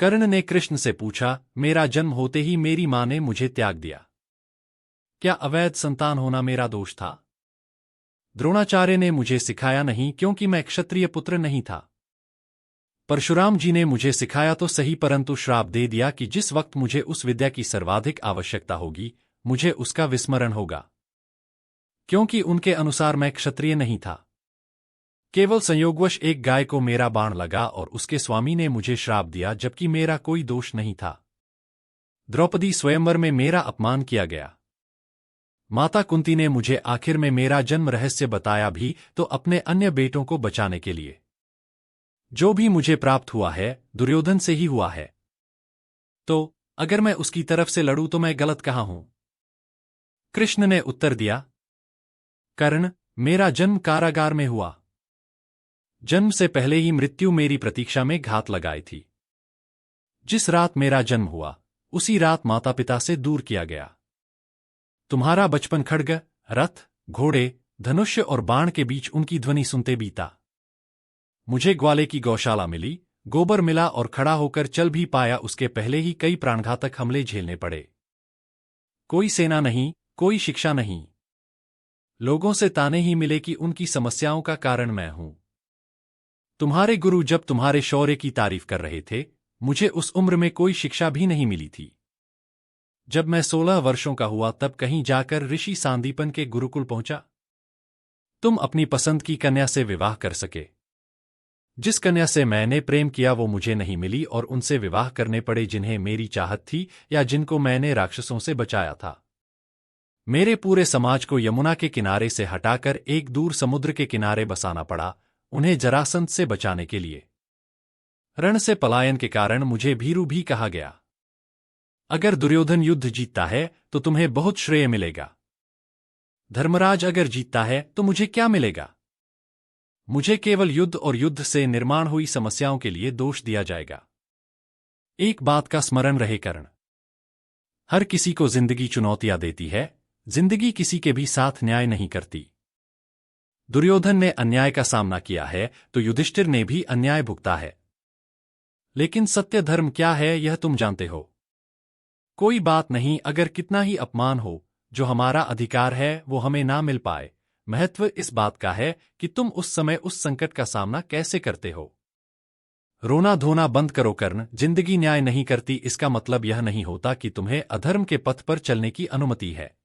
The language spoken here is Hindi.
कर्ण ने कृष्ण से पूछा, मेरा जन्म होते ही मेरी मां ने मुझे त्याग दिया। क्या अवैध संतान होना मेरा दोष था? द्रोणाचार्य ने मुझे सिखाया नहीं क्योंकि मैं क्षत्रिय पुत्र नहीं था। परशुराम जी ने मुझे सिखाया तो सही, परंतु श्राप दे दिया कि जिस वक्त मुझे उस विद्या की सर्वाधिक आवश्यकता होगी, मुझे उसका विस्मरण होगा, क्योंकि उनके अनुसार मैं क्षत्रिय नहीं था। केवल संयोगवश एक गाय को मेरा बाण लगा और उसके स्वामी ने मुझे श्राप दिया, जबकि मेरा कोई दोष नहीं था। द्रौपदी स्वयंवर में मेरा अपमान किया गया। माता कुंती ने मुझे आखिर में मेरा जन्म रहस्य बताया भी तो अपने अन्य बेटों को बचाने के लिए। जो भी मुझे प्राप्त हुआ है दुर्योधन से ही हुआ है, तो अगर मैं उसकी तरफ से लड़ूं तो मैं गलत कहाँ हूं? कृष्ण ने उत्तर दिया, कर्ण, मेरा जन्म कारागार में हुआ। जन्म से पहले ही मृत्यु मेरी प्रतीक्षा में घात लगाई थी। जिस रात मेरा जन्म हुआ उसी रात माता पिता से दूर किया गया। तुम्हारा बचपन खड्ग, रथ, घोड़े, धनुष्य और बाण के बीच उनकी ध्वनि सुनते बीता। मुझे ग्वाले की गौशाला मिली, गोबर मिला और खड़ा होकर चल भी पाया, उसके पहले ही कई प्राणघातक हमले झेलने पड़े। कोई सेना नहीं, कोई शिक्षा नहीं। लोगों से ताने ही मिले कि उनकी समस्याओं का कारण मैं हूं। तुम्हारे गुरु जब तुम्हारे शौर्य की तारीफ कर रहे थे, मुझे उस उम्र में कोई शिक्षा भी नहीं मिली थी। जब मैं 16 वर्षों का हुआ तब कहीं जाकर ऋषि सांदीपन के गुरुकुल पहुंचा। तुम अपनी पसंद की कन्या से विवाह कर सके। जिस कन्या से मैंने प्रेम किया वो मुझे नहीं मिली और उनसे विवाह करने पड़े जिन्हें मेरी चाहत थी या जिनको मैंने राक्षसों से बचाया था। मेरे पूरे समाज को यमुना के किनारे से हटाकर एक दूर समुद्र के किनारे बसाना पड़ा, उन्हें जरासंध से बचाने के लिए। रण से पलायन के कारण मुझे भीरू भी कहा गया। अगर दुर्योधन युद्ध जीतता है तो तुम्हें बहुत श्रेय मिलेगा। धर्मराज अगर जीतता है तो मुझे क्या मिलेगा? मुझे केवल युद्ध और युद्ध से निर्माण हुई समस्याओं के लिए दोष दिया जाएगा। एक बात का स्मरण रहे कर्ण, हर किसी को जिंदगी चुनौतियां देती है, जिंदगी किसी के भी साथ न्याय नहीं करती। दुर्योधन ने अन्याय का सामना किया है तो युधिष्ठिर ने भी अन्याय भुगता है। लेकिन सत्य धर्म क्या है यह तुम जानते हो। कोई बात नहीं, अगर कितना ही अपमान हो, जो हमारा अधिकार है वो हमें ना मिल पाए, महत्व इस बात का है कि तुम उस समय उस संकट का सामना कैसे करते हो। रोना धोना बंद करो कर्ण, जिंदगी न्याय नहीं करती इसका मतलब यह नहीं होता कि तुम्हें अधर्म के पथ पर चलने की अनुमति है।